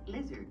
lizard.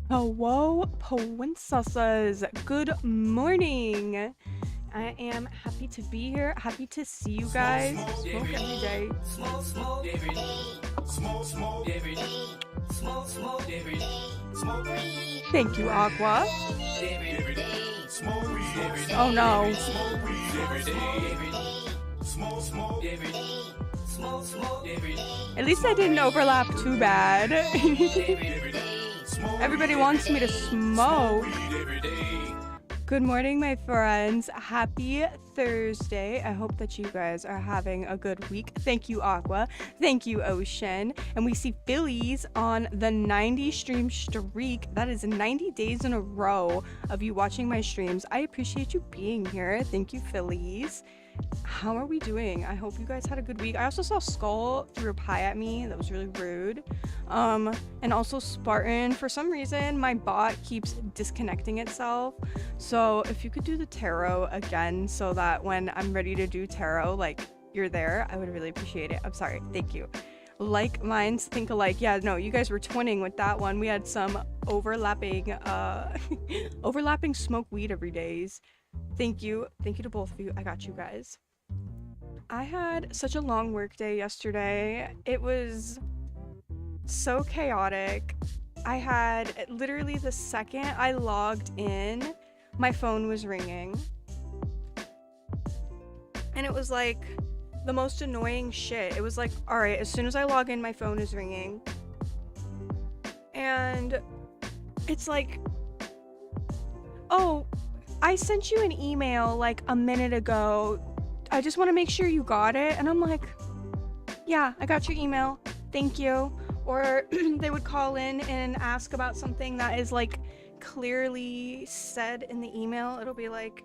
Hello, princesses. Good morning. I am happy to be here. Happy to see you guys. Smoke every day. Smoke every day. Smoke every day. Smoke every day. Smoke weed. Thank you, Aqua. Every day. Smoke weed every day. Oh no. Smoke weed every day. Smoke every day. Smoke every day. At least I didn't overlap too bad. Every day. Everybody wants me to smoke. Good morning, my friends. Happy Thursday. I hope that you guys are having a good week. Thank you, Aqua. Thank you, Ocean. And we see Phillies on the 90 stream streak. That is 90 days in a row of you watching my streams. I appreciate you being here. Thank you, Phillies. How are we doing? I hope you guys had a good week. I also saw Skull threw a pie at me. That was really rude. And also Spartan. For some reason, my bot keeps disconnecting itself. So if you could do the tarot again so that when I'm ready to do tarot, like, you're there, I would really appreciate it. I'm sorry. Thank you. Like minds think alike. Yeah, no, you guys were twinning with that one. We had some overlapping smoke weed every days. Thank you to both of you. I got you guys. I had such a long work day yesterday. It was so chaotic. I had literally the second I logged in, my phone was ringing. And it was like the most annoying shit. It was like, all right, as soon as I log in, my phone is ringing. And it's like, oh, I sent you an email like a minute ago. I just want to make sure you got it. And I'm like, yeah, I got your email. Thank you. Or they would call in and ask about something that is like clearly said in the email. It'll be like,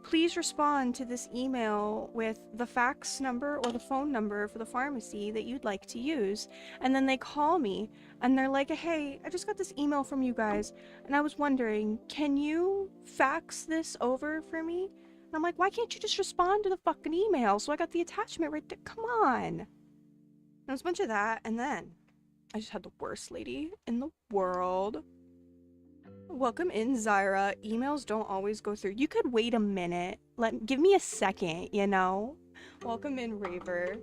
please respond to this email with the fax number or the phone number for the pharmacy that you'd like to use. And then they call me and they're like, hey, I just got this email from you guys. And I was wondering, can you fax this over for me? And I'm like, why can't you just respond to the fucking email? So I got the attachment right there. Come on. And it was a bunch of that. And then I just had the worst lady in the world. Welcome in, Zyra. Emails don't always go through. You could wait a minute. Give me a second, you know? Welcome in, Raver.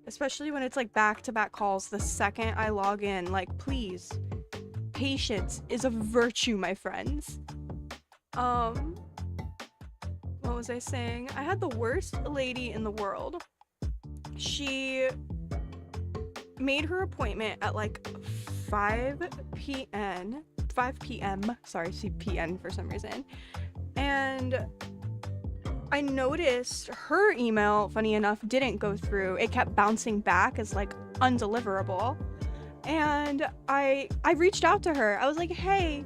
Especially when it's like back-to-back calls the second I log in. Like, please. Patience is a virtue, my friends. What was I saying? I had the worst lady in the world. She made her appointment at like 5 p.m. Sorry, see PN for some reason. And I noticed her email, funny enough, didn't go through. It kept bouncing back as like undeliverable. And I reached out to her. I was like, hey,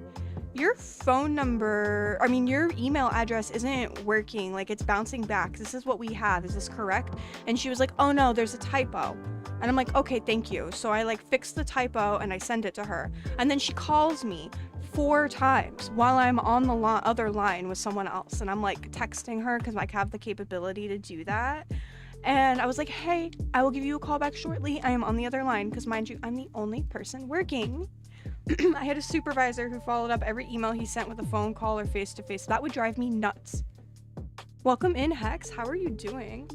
your your email address isn't working. Like, it's bouncing back. This is what we have. Is this correct? And she was like, oh no, there's a typo. And I'm like, okay, thank you. So I like fix the typo and I send it to her. And then she calls me 4 times while I'm on the other line with someone else. And I'm like texting her because I have the capability to do that. And I was like, hey, I will give you a call back shortly. I am on the other line because, mind you, I'm the only person working. I had a supervisor who followed up every email he sent with a phone call or face-to-face. That would drive me nuts. Welcome in, Hex. How are you doing?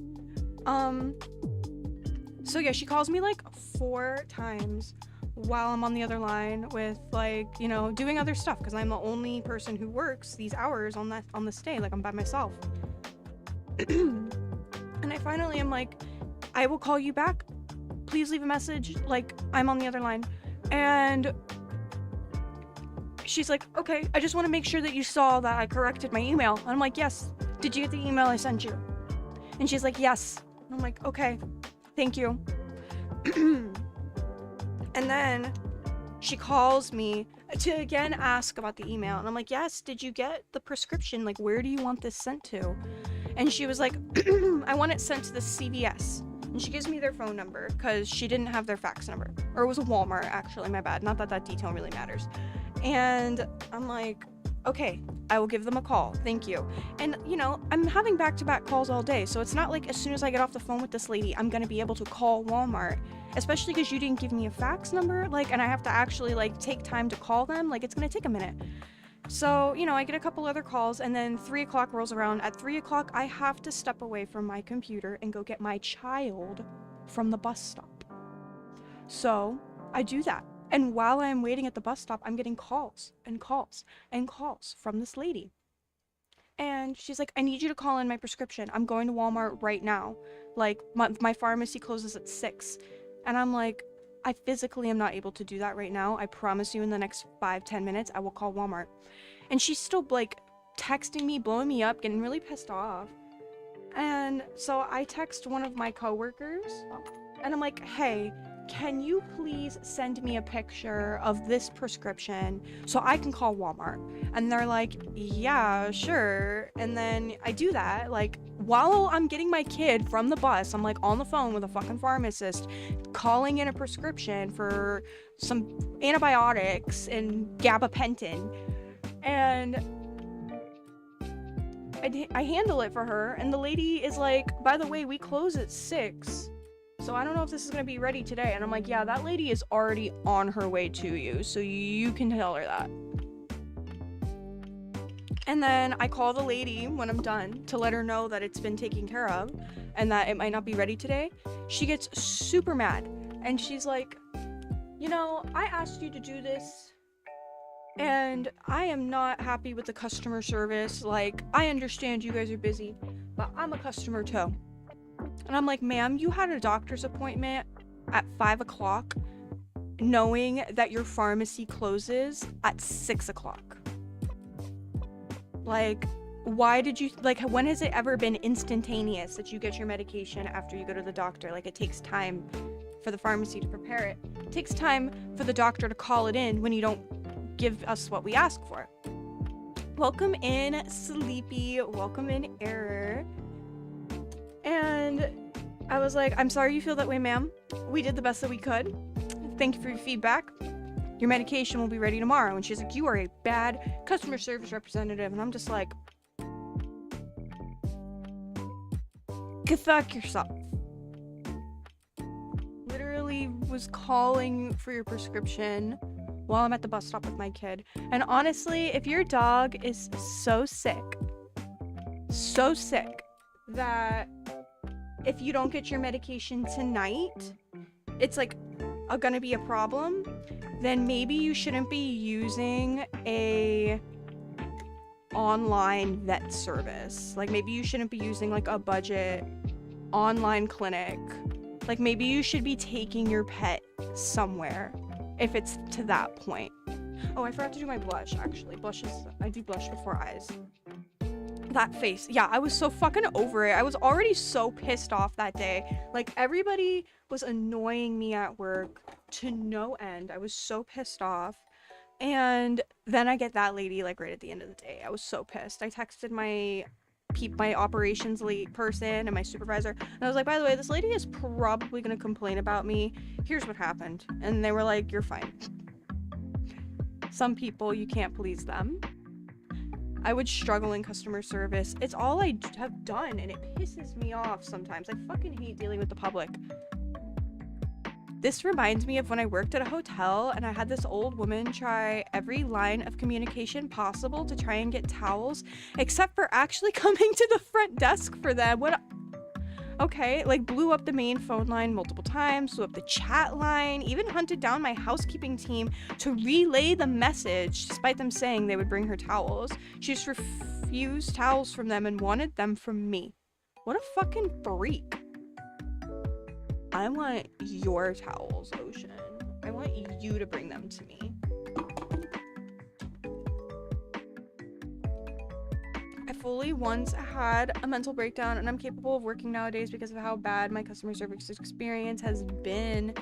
So yeah, she calls me like 4 times while I'm on the other line with like, you know, doing other stuff because I'm the only person who works these hours on this day. Like, I'm by myself. And I finally am like, I will call you back. Please leave a message. Like, I'm on the other line. And she's like, okay, I just want to make sure that you saw that I corrected my email. And I'm like, yes. Did you get the email I sent you? And she's like, yes. And I'm like, okay, thank you. And then she calls me to again ask about the email. And I'm like, yes, did you get the prescription? Like, where do you want this sent to? And she was like, I want it sent to the CVS. And she gives me their phone number because she didn't have their fax number. Or it was a Walmart, actually, my bad. Not that that detail really matters. And I'm like, okay, I will give them a call. Thank you. And, you know, I'm having back-to-back calls all day. So it's not like as soon as I get off the phone with this lady, I'm going to be able to call Walmart. Especially because you didn't give me a fax number. Like, and I have to actually, like, take time to call them. Like, it's going to take a minute. So, you know, I get a couple other calls, and then 3 o'clock rolls around. At 3 o'clock, I have to step away from my computer and go get my child from the bus stop. So, I do that. And while I'm waiting at the bus stop, I'm getting calls and calls and calls from this lady. And she's like, I need you to call in my prescription. I'm going to Walmart right now. Like, my pharmacy closes at 6. And I'm like, I physically am not able to do that right now. I promise you in the next 5-10 minutes, I will call Walmart. And she's still, like, texting me, blowing me up, getting really pissed off. And so I text one of my coworkers, and I'm like, hey, can you please send me a picture of this prescription so I can call Walmart? And they're like, yeah, sure. And then I do that, like, while I'm getting my kid from the bus, I'm like on the phone with a fucking pharmacist, calling in a prescription for some antibiotics and gabapentin. And I handle it for her, and the lady is like, by the way, we close at 6. So I don't know if this is going to be ready today. And I'm like, yeah, that lady is already on her way to you, so you can tell her that. And then I call the lady when I'm done to let her know that it's been taken care of and that it might not be ready today. She gets super mad, and she's like, you know, I asked you to do this, and I am not happy with the customer service. Like, I understand you guys are busy, but I'm a customer too. And I'm like, ma'am, you had a doctor's appointment at 5 o'clock knowing that your pharmacy closes at 6 o'clock. Like, why did you, like, when has it ever been instantaneous that you get your medication after you go to the doctor? Like, it takes time for the pharmacy to prepare it. It takes time for the doctor to call it in when you don't give us what we ask for. Welcome in, Sleepy. Welcome in, Error. And I was like, I'm sorry you feel that way, ma'am. We did the best that we could. Thank you for your feedback. Your medication will be ready tomorrow. And she's like, you are a bad customer service representative. And I'm just like, go fuck yourself. Literally was calling for your prescription while I'm at the bus stop with my kid. And honestly, if your dog is so sick that if you don't get your medication tonight, it's like gonna be a problem, then maybe you shouldn't be using a online vet service. Like, maybe you shouldn't be using like a budget online clinic. Like, maybe you should be taking your pet somewhere if it's to that point. Oh, I forgot to do my blush, actually. I do blush before eyes. That face. Yeah, I was so fucking over it. I was already so pissed off that day. Like, everybody was annoying me at work to no end. I was so pissed off. And then I get that lady, like, right at the end of the day. I was so pissed. I texted my my operations lead person and my supervisor. And I was like, by the way, this lady is probably going to complain about me. Here's what happened. And they were like, you're fine. Some people, you can't please them. I would struggle in customer service. It's all I have done, and it pisses me off sometimes. I fucking hate dealing with the public. This reminds me of when I worked at a hotel and I had this old woman try every line of communication possible to try and get towels, except for actually coming to the front desk for them. Okay, like blew up the main phone line multiple times, blew up the chat line, even hunted down my housekeeping team to relay the message despite them saying they would bring her towels. She just refused towels from them and wanted them from me. What a fucking freak. I want your towels, Ocean. I want you to bring them to me. I fully once had a mental breakdown, and I'm capable of working nowadays because of how bad my customer service experience has been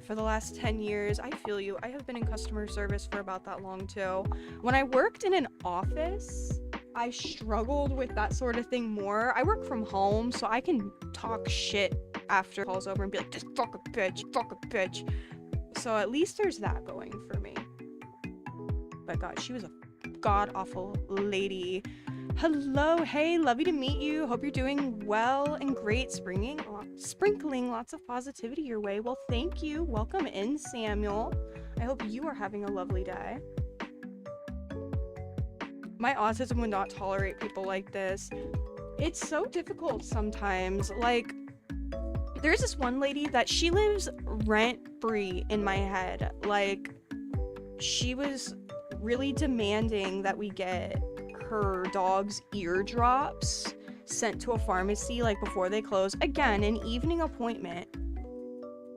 for the last 10 years. I feel you. I have been in customer service for about that long too. When I worked in an office, I struggled with that sort of thing more. I work from home, so I can talk shit after calls over and be like, this fuck a bitch. So at least there's that going for me. But God, she was a god-awful lady. Hello, hey, lovely to meet you. Hope you're doing well and great. Sprinkling lots of positivity your way. Well, thank you. Welcome in, Samuel. I hope you are having a lovely day. My autism would not tolerate people like this. It's so difficult sometimes. Like, there's this one lady that she lives rent-free in my head. Like, she was really demanding that we get her dog's eardrops sent to a pharmacy like before they close. Again, an evening appointment.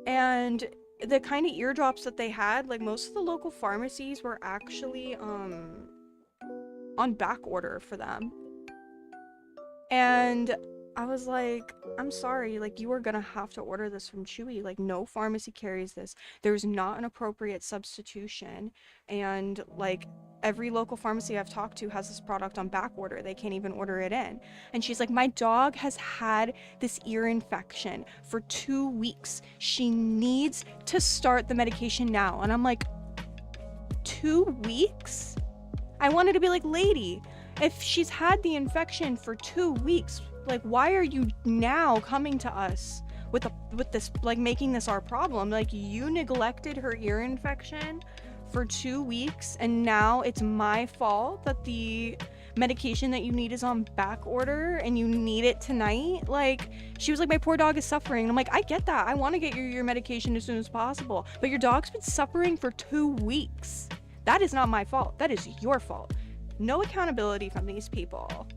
And the kind of eardrops that they had, like most of the local pharmacies were actually on back order for them. And I was like, I'm sorry, like you are gonna have to order this from Chewy. Like no pharmacy carries this. There's not an appropriate substitution. And like every local pharmacy I've talked to has this product on back order. They can't even order it in. And she's like, my dog has had this ear infection for 2 weeks. She needs to start the medication now. And I'm like, 2 weeks? I wanted to be like, lady, if she's had the infection for 2 weeks, like why are you now coming to us with this, like making this our problem? Like you neglected her ear infection for 2 weeks and now it's my fault that the medication that you need is on back order and you need it tonight. Like she was like, my poor dog is suffering. And I'm like, I get that. I want to get your medication as soon as possible, but your dog's been suffering for 2 weeks. That is not my fault. That is your fault. No accountability from these people.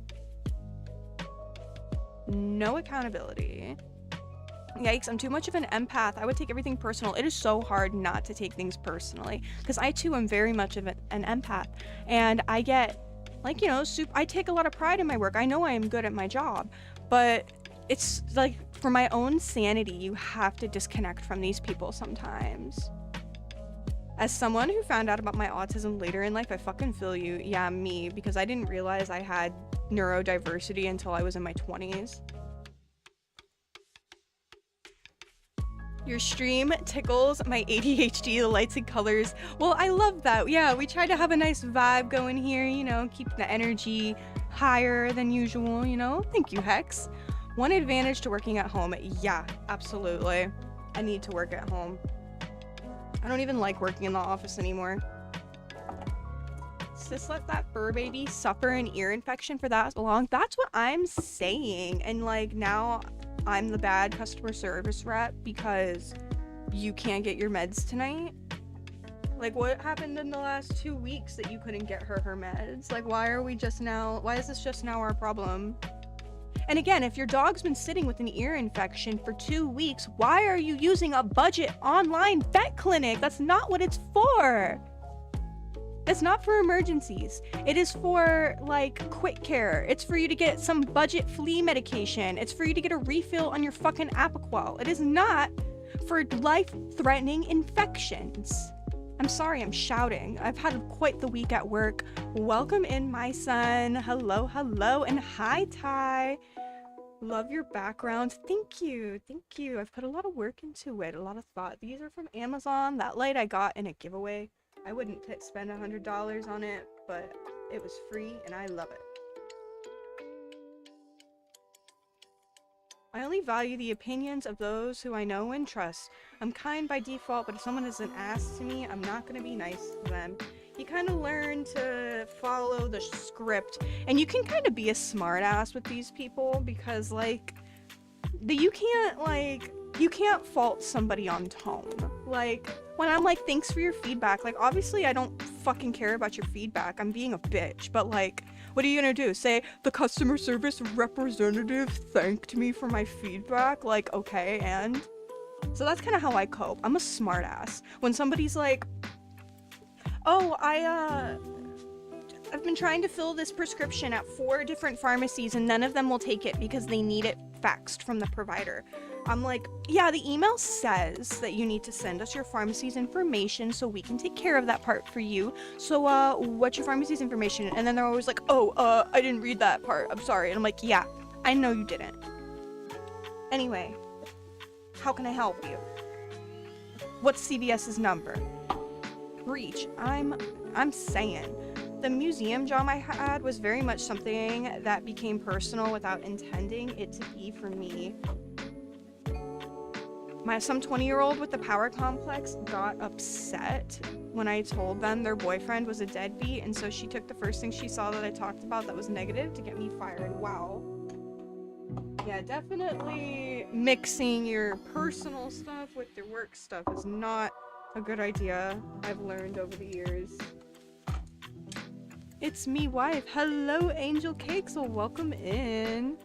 No accountability. Yikes, I'm too much of an empath. I would take everything personal. It is so hard not to take things personally because I too am very much of an empath, and I get like, you know, I take a lot of pride in my work. I know I am good at my job, but it's like for my own sanity, you have to disconnect from these people sometimes. As someone who found out about my autism later in life, I fucking feel you. Yeah, me, because I didn't realize I had neurodiversity until I was in my 20s. Your stream tickles my ADHD, the lights and colors. Well, I love that. Yeah, we try to have a nice vibe going here, you know, keep the energy higher than usual, you know? Thank you, Hex. One advantage to working at home. Yeah, absolutely. I need to work at home. I don't even like working in the office anymore. Sis let that fur baby suffer an ear infection for that long. That's what I'm saying. And like now I'm the bad customer service rep because you can't get your meds tonight. Like what happened in the last 2 weeks that you couldn't get her meds? Like why is this just now our problem? And again, if your dog's been sitting with an ear infection for 2 weeks, why are you using a budget online vet clinic? That's not what it's for. It's not for emergencies. It is for like quick care. It's for you to get some budget flea medication. It's for you to get a refill on your fucking Apoquel. It is not for life-threatening infections. I'm sorry, I'm shouting. I've had quite the week at work. Welcome in, my son. Hello, hello, and hi, Ty. Love your background. Thank you, thank you. I've put a lot of work into it, a lot of thought. These are from Amazon. That light I got in a giveaway. I wouldn't spend $100 on it, but it was free, and I love it. I only value the opinions of those who I know and trust. I'm kind by default, but if someone is an ass to me, I'm not gonna be nice to them. You kind of learn to follow the script, and you can kind of be a smart ass with these people because, like, you can't fault somebody on tone. Like, when I'm like, thanks for your feedback, like, obviously I don't fucking care about your feedback. I'm being a bitch, but like, what are you gonna do? Say, the customer service representative thanked me for my feedback? Like, okay, and? So that's kind of how I cope. I'm a smart ass. When somebody's like, oh, I've been trying to fill this prescription at 4 different pharmacies and none of them will take it because they need it faxed from the provider. I'm like, yeah, the email says that you need to send us your pharmacy's information so we can take care of that part for you. So, what's your pharmacy's information? And then they're always like, oh, I didn't read that part. I'm sorry. And I'm like, yeah, I know you didn't. Anyway, how can I help you? What's CVS's number? Reach. I'm saying. The museum job I had was very much something that became personal without intending it to be for me. Some 20-year-old with the power complex got upset when I told them their boyfriend was a deadbeat, and so she took the first thing she saw that I talked about that was negative to get me fired. Wow. Yeah, definitely mixing your personal stuff with your work stuff is not a good idea. I've learned over the years. It's me, wife. Hello, Angel Cakes. Well, welcome in.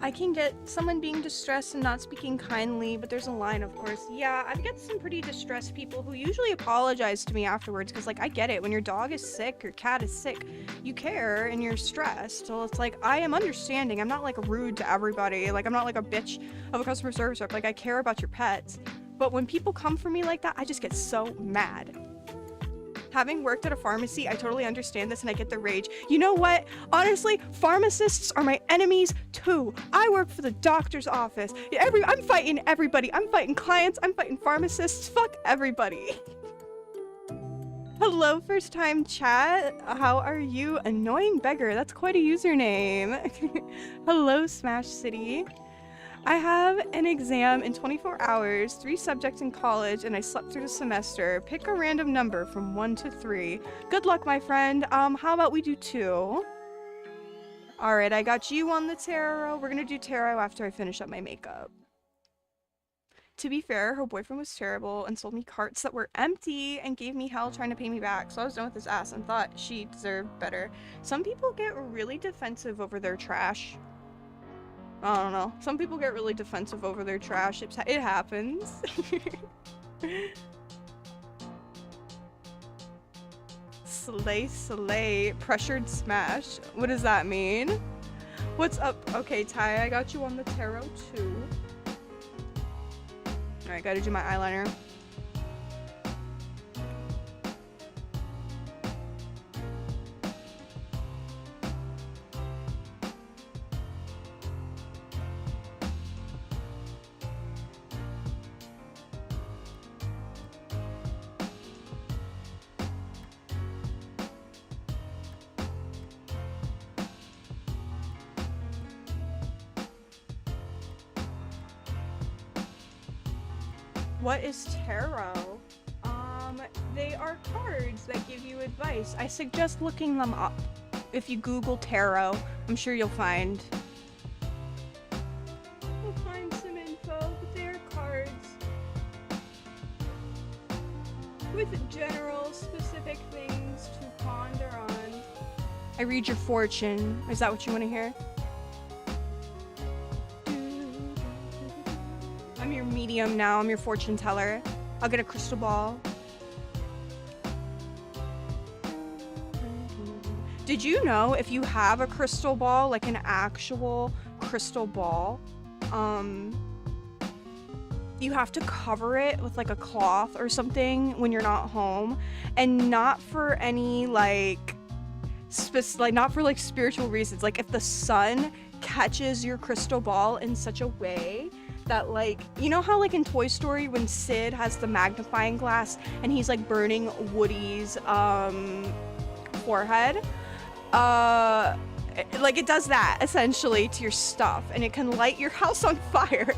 I can get someone being distressed and not speaking kindly, but there's a line, of course. Yeah, I've got some pretty distressed people who usually apologize to me afterwards, because, like, I get it. When your dog is sick, your cat is sick, you care and you're stressed. So it's like, I am understanding. I'm not, like, rude to everybody. Like, I'm not, like, a bitch of a customer service rep. Like, I care about your pets. But when people come for me like that, I just get so mad. Having worked at a pharmacy, I totally understand this and I get the rage. You know what? Honestly, pharmacists are my enemies too. I work for the doctor's office. I'm fighting everybody. I'm fighting clients. I'm fighting pharmacists. Fuck everybody. Hello, first time chat. How are you? Annoying beggar. That's quite a username. Hello, Smash City. I have an exam in 24 hours, 3 subjects in college, and I slept through the semester. Pick a random number from 1 to 3. Good luck, my friend. How about we do 2? Alright, I got you on the tarot. We're gonna do tarot after I finish up my makeup. To be fair, her boyfriend was terrible and sold me carts that were empty and gave me hell trying to pay me back, so I was done with his ass and thought she deserved better. Some people get really defensive over their trash. I don't know. Some people get really defensive over their trash. It happens. Slay, slay. Pressured smash. What does that mean? What's up? Okay, Ty, I got you on the tarot too. Alright, gotta do my eyeliner. What is tarot? They are cards that give you advice. I suggest looking them up. If you Google tarot, I'm sure you'll find some info, but they are cards with general, specific things to ponder on. I read your fortune. Is that what you want to hear? I'm your medium now. I'm your fortune teller. I'll get a crystal ball. Did you know if you have a crystal ball, like an actual crystal ball, you have to cover it with like a cloth or something when you're not home, and not for any like not for like spiritual reasons. Like if the sun catches your crystal ball in such a way that, like, you know how like in Toy Story when Sid has the magnifying glass and he's like burning Woody's forehead, like it does that essentially to your stuff, and it can light your house on fire.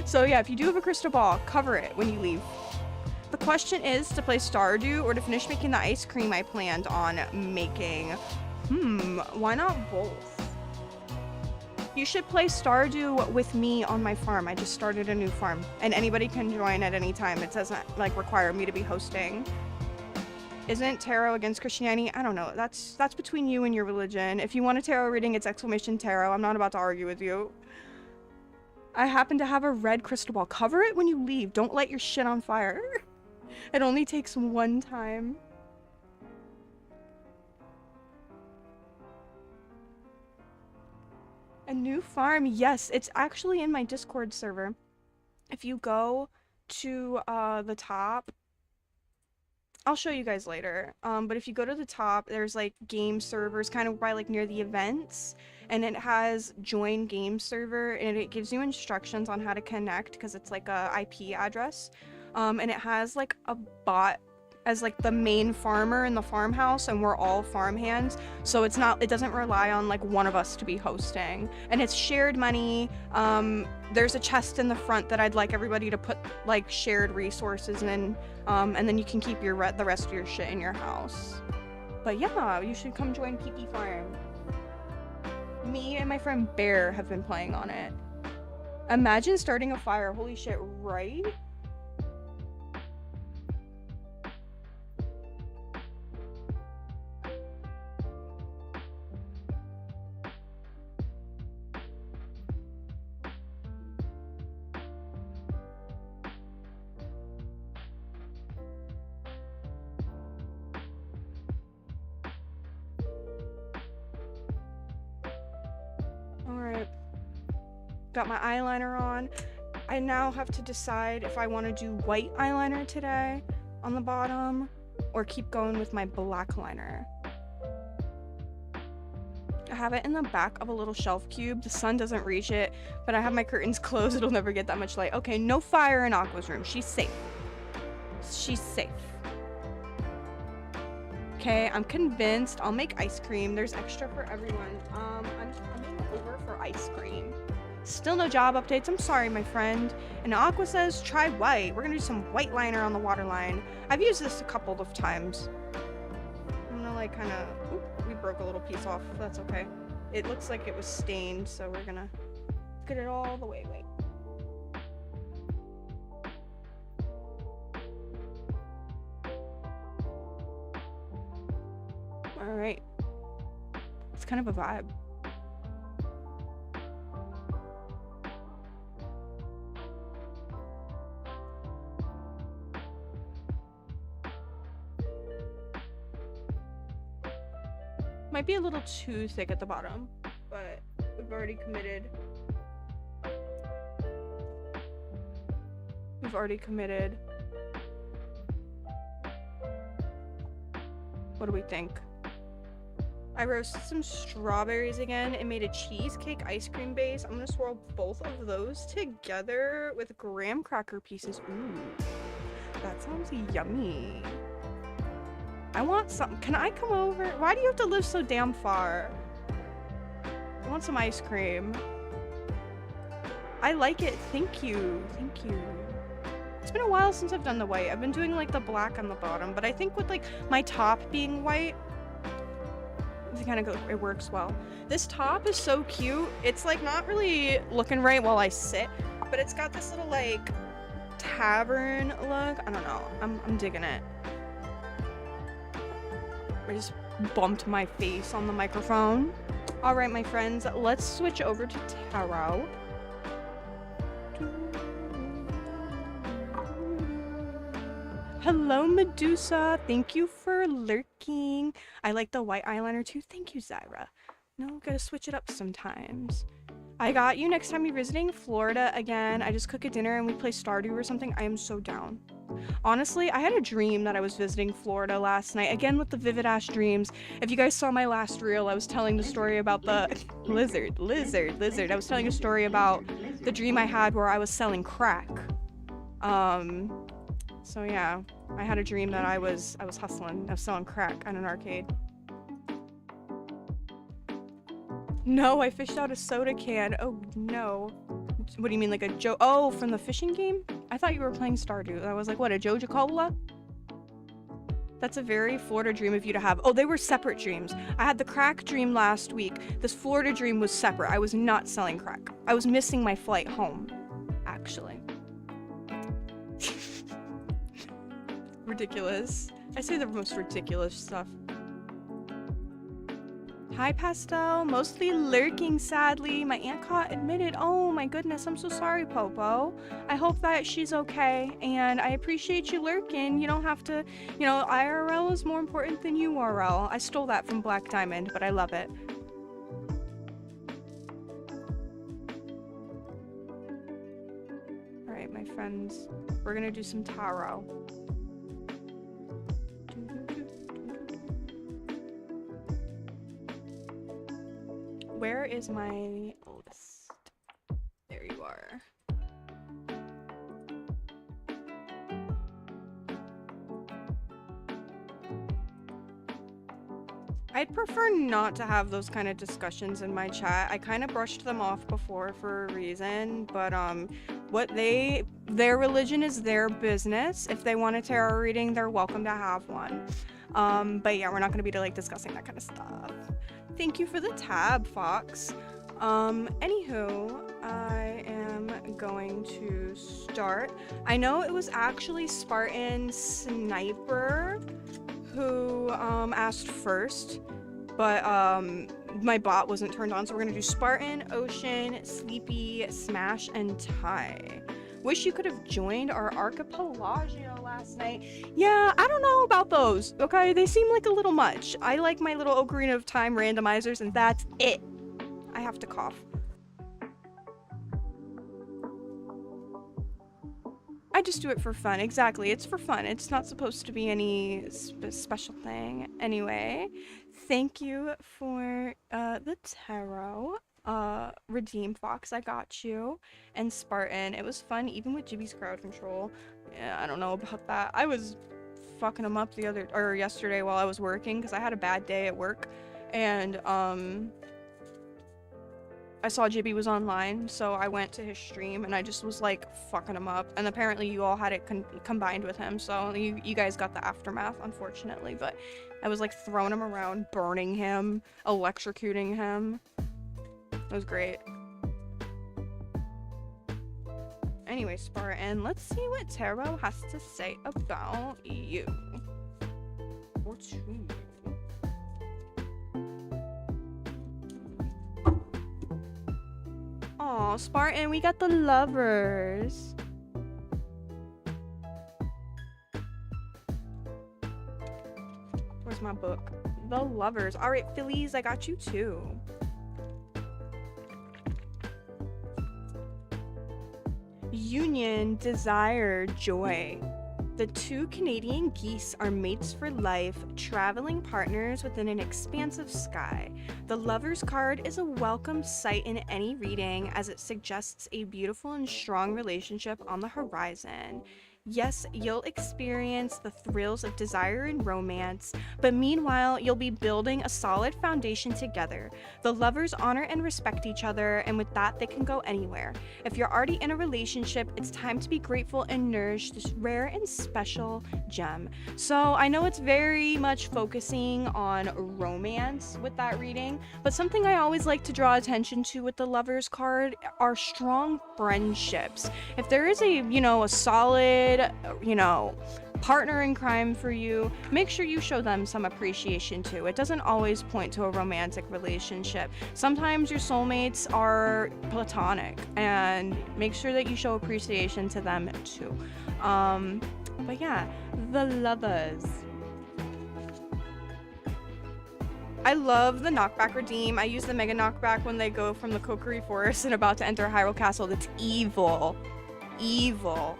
So yeah, if you do have a crystal ball, cover it when you leave. The question is to play Stardew or to finish making the ice cream I planned on making. Why not both? You should play Stardew with me on my farm. I just started a new farm, and anybody can join at any time. It doesn't like require me to be hosting. Isn't tarot against Christianity? I don't know. That's between you and your religion. If you want a tarot reading, it's exclamation tarot. I'm not about to argue with you. I happen to have a red crystal ball. Cover it when you leave. Don't light your shit on fire. It only takes one time. A new farm? Yes, it's actually in my Discord server. If you go to the top, I'll show you guys later. But if you go to the top, there's like game servers kind of by like near the events, and it has join game server, and it gives you instructions on how to connect because it's like a IP address. And it has like a bot as like the main farmer in the farmhouse, and we're all farmhands, so it doesn't rely on like one of us to be hosting, and it's shared money. There's a chest in the front that I'd like everybody to put like shared resources in, and then you can keep the rest of your shit in your house. But yeah, you should come join PP Farm. Me and my friend Bear have been playing on it. Imagine starting a fire. Holy shit, right? Alright. Got my eyeliner on. I now have to decide if I want to do white eyeliner today on the bottom or keep going with my black liner. I have it in the back of a little shelf cube. The sun doesn't reach it, but I have my curtains closed. It'll never get that much light. Okay, no fire in Aqua's room. She's safe. She's safe. Okay, I'm convinced. I'll make ice cream. There's extra for everyone. I'm coming over for ice cream. Still no job updates. I'm sorry, my friend. And Aqua says, try white. We're gonna do some white liner on the waterline. I've used this a couple of times. I'm gonna like kind of... we broke a little piece off. That's okay. It looks like it was stained, so we're gonna get it all the way. Wait. Alright. It's kind of a vibe. Might be a little too thick at the bottom, but we've already committed. We've already committed. What do we think? I roasted some strawberries again and made a cheesecake ice cream base. I'm gonna swirl both of those together with graham cracker pieces. Ooh, that sounds yummy. I want some. Can I come over? Why do you have to live so damn far? I want some ice cream. I like it. Thank you. Thank you. It's been a while since I've done the white. I've been doing like the black on the bottom, but I think with like my top being white, it kind of it works well. This top is so cute. It's like not really looking right while I sit, but it's got this little like tavern look. I don't know. I'm digging it. I just bumped my face on the microphone. All right, my friends, let's switch over to tarot. Hello, Medusa. Thank you for lurking. I like the white eyeliner too. Thank you, Zyra. No, gotta switch it up sometimes. I got you next time you're visiting Florida again. I just cook a dinner and we play Stardew or something. I am so down. Honestly, I had a dream that I was visiting Florida last night. Again with the vivid ass dreams. If you guys saw my last reel, I was telling the story about the lizard. I was telling a story about the dream I had where I was selling crack. So yeah, I had a dream that I was hustling. I was selling crack at an arcade. No, I fished out a soda can. Oh no. What do you mean, like a Joe? Oh, from the fishing game? I thought you were playing Stardew. I was like, what, a Joja Cola? That's a very Florida dream of you to have. Oh, they were separate dreams. I had the crack dream last week. This Florida dream was separate. I was not selling crack. I was missing my flight home, actually. Ridiculous. I say the most ridiculous stuff. Hi, Pastel. Mostly lurking, sadly. My aunt caught admitted. Oh my goodness, I'm so sorry, Popo. I hope that she's okay, and I appreciate you lurking. You don't have to, you know, IRL is more important than URL. I stole that from Black Diamond, but I love it. Alright, my friends. We're gonna do some tarot. Where is my list? There you are. I'd prefer not to have those kind of discussions in my chat. I kind of brushed them off before for a reason, but their religion is their business. If they want a tarot reading, they're welcome to have one. But yeah, we're not gonna be like discussing that kind of stuff. Thank you for the tab, Fox. Anywho, I am going to start. I know it was actually Spartan Sniper who asked first, but my bot wasn't turned on, so we're gonna do Spartan, Ocean, Sleepy, Smash, and Ty. Wish you could have joined our Archipelagio last night. Yeah, I don't know about those, okay? They seem like a little much. I like my little Ocarina of Time randomizers, and that's it. I have to cough. I just do it for fun. Exactly, it's for fun. It's not supposed to be any special thing. Anyway, thank you for the tarot. Redeem Fox, I got you, and Spartan. It was fun even with Gibby's crowd control. Yeah, I don't know about that. I was fucking him up yesterday while I was working because I had a bad day at work, and I saw Gibby was online, so I went to his stream and I just was like fucking him up, and apparently you all had it combined with him, so you guys got the aftermath, unfortunately. But I was like throwing him around, burning him, electrocuting him. It was great. Anyway, Spartan, let's see what tarot has to say about you. Or to you. Aw, Spartan, we got the lovers. Where's my book? The lovers. Alright, Phillies, I got you too. Union, desire, joy. The two Canadian geese are mates for life, traveling partners within an expansive sky. The Lover's card is a welcome sight in any reading as it suggests a beautiful and strong relationship on the horizon. Yes, you'll experience the thrills of desire and romance, but meanwhile, you'll be building a solid foundation together. The lovers honor and respect each other, and with that, they can go anywhere. If you're already in a relationship, it's time to be grateful and nourish this rare and special gem. So I know it's very much focusing on romance with that reading, but something I always like to draw attention to with the Lover's card are strong friendships. If there is a solid, partner in crime for you, make sure you show them some appreciation too. It doesn't always point to a romantic relationship. Sometimes your soulmates are platonic, and make sure that you show appreciation to them too. But yeah, the lovers. I love the knockback redeem. I use the mega knockback when they go from the Kokiri Forest and about to enter Hyrule Castle. That's evil. Evil.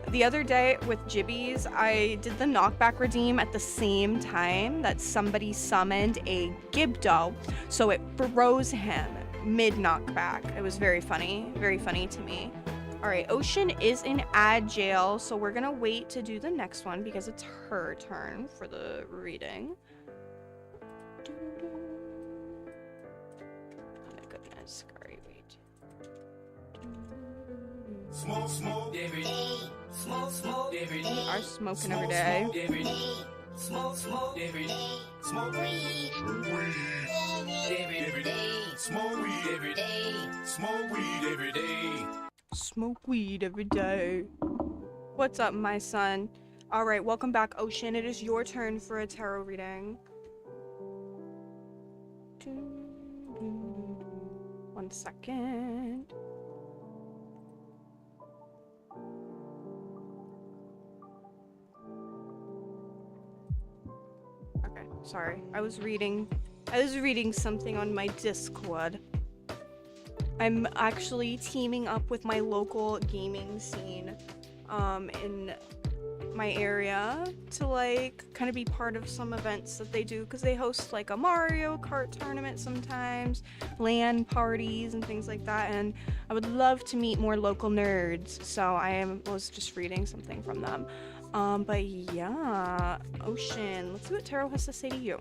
The other day with Jibbies, I did the knockback redeem at the same time that somebody summoned a Gibdo, so it froze him mid knockback. It was very funny to me. All right, Ocean is in ad jail, so we're gonna wait to do the next one because it's her turn for the reading. Oh my goodness, sorry, wait. Smoke, smoke every day. Smoke, smoke every day. We are smoking every day. Smoke every day. Smoke, smoke every day. Smoke weed. Every day. Smoke weed every day. Smoke weed every day. Smoke weed every day. What's up, my son? All right, welcome back, Ocean. It is your turn for a tarot reading. 1 second. Okay, sorry. I was reading something on my Discord. I'm actually teaming up with my local gaming scene in my area to like kind of be part of some events that they do, because they host like a Mario Kart tournament sometimes, LAN parties and things like that, and I would love to meet more local nerds, so was just reading something from them. But yeah, Ocean, let's see what tarot has to say to you.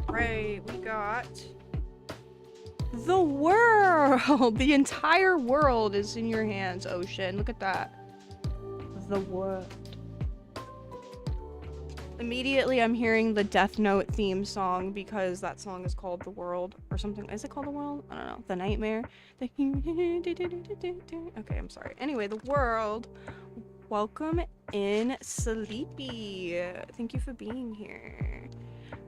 Alright, we got the world. The entire world is in your hands, Ocean. Look at that. The world. Immediately I'm hearing the Death Note theme song because that song is called The World or something. Is it called The World? I don't know. The Nightmare. Okay, I'm sorry. Anyway, the world. Welcome in, Sleepy. Thank you for being here.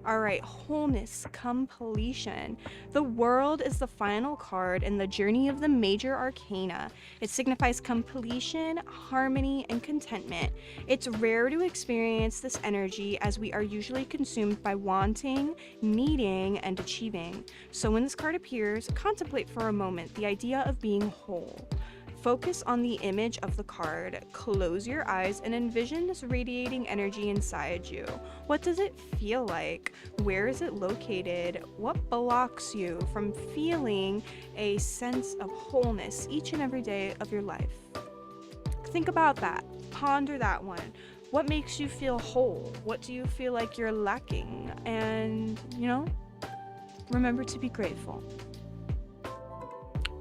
All right, wholeness, completion. The world is the final card in the journey of the major arcana. It signifies completion, harmony, and contentment. It's rare to experience this energy as we are usually consumed by wanting, needing, and achieving. So when this card appears, contemplate for a moment the idea of being whole. Focus on the image of the card, close your eyes, and envision this radiating energy inside you. What does it feel like? Where is it located? What blocks you from feeling a sense of wholeness each and every day of your life? Think about that. Ponder that one. What makes you feel whole? What do you feel like you're lacking? And, remember to be grateful.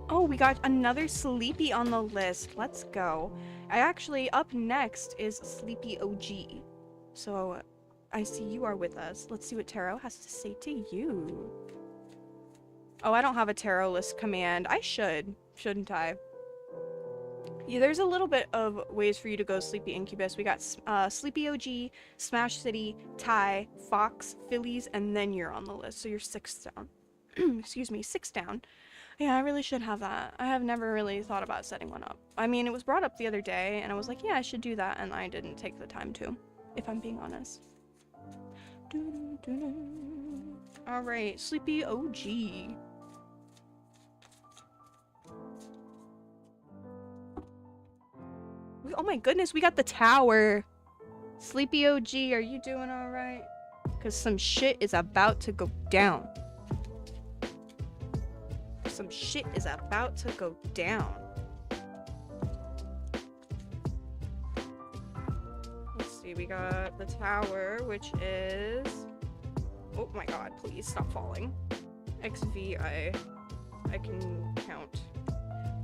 Oh, we got another Sleepy on the list. Let's go. Up next is Sleepy OG. So, I see you are with us. Let's see what tarot has to say to you. Oh, I don't have a tarot list command. I should, shouldn't I? Yeah, there's a little bit of ways for you to go Sleepy Incubus. We got Sleepy OG, Smash City, Ty, Fox, Phillies, and then you're on the list. So you're 6 down. Excuse me, 6 down. Yeah, I really should have that. I have never really thought about setting one up. I mean, it was brought up the other day, and I was like, yeah, I should do that, and I didn't take the time to, if I'm being honest. Alright, Sleepy OG. Oh my goodness, we got the tower. Sleepy OG, are you doing alright? Because some shit is about to go down. Some shit is about to go down. Let's see, we got the tower, which is... Oh my god, please stop falling. XV, I can count.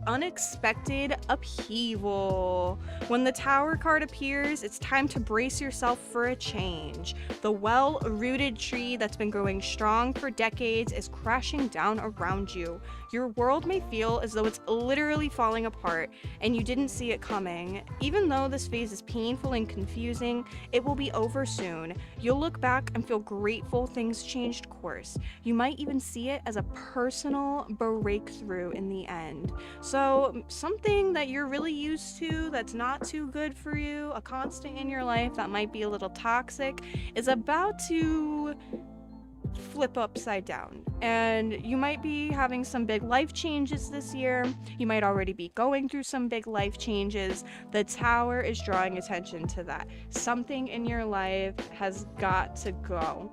Unexpected upheaval. When the Tower card appears, it's time to brace yourself for a change. The well-rooted tree that's been growing strong for decades is crashing down around you. Your world may feel as though it's literally falling apart, and you didn't see it coming. Even though this phase is painful and confusing, it will be over soon. You'll look back and feel grateful things changed course. You might even see it as a personal breakthrough in the end. So something that you're really used to that's not too good for you, a constant in your life that might be a little toxic, is about to flip upside down. And you might be having some big life changes this year. You might already be going through some big life changes. The Tower is drawing attention to that. Something in your life has got to go.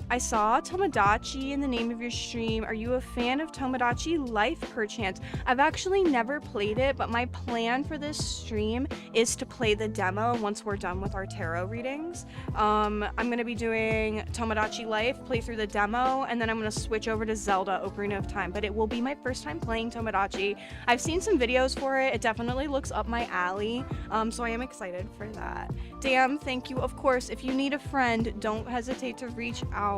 I saw Tomodachi in the name of your stream. Are you a fan of Tomodachi Life perchance? I've actually never played it, but my plan for this stream is to play the demo once we're done with our tarot readings. I'm gonna be doing Tomodachi Life, play through the demo, and then I'm gonna switch over to Zelda Ocarina of Time, but it will be my first time playing Tomodachi. I've seen some videos for it. It definitely looks up my alley, so I am excited for that. Damn, thank you. Of course, if you need a friend, don't hesitate to reach out.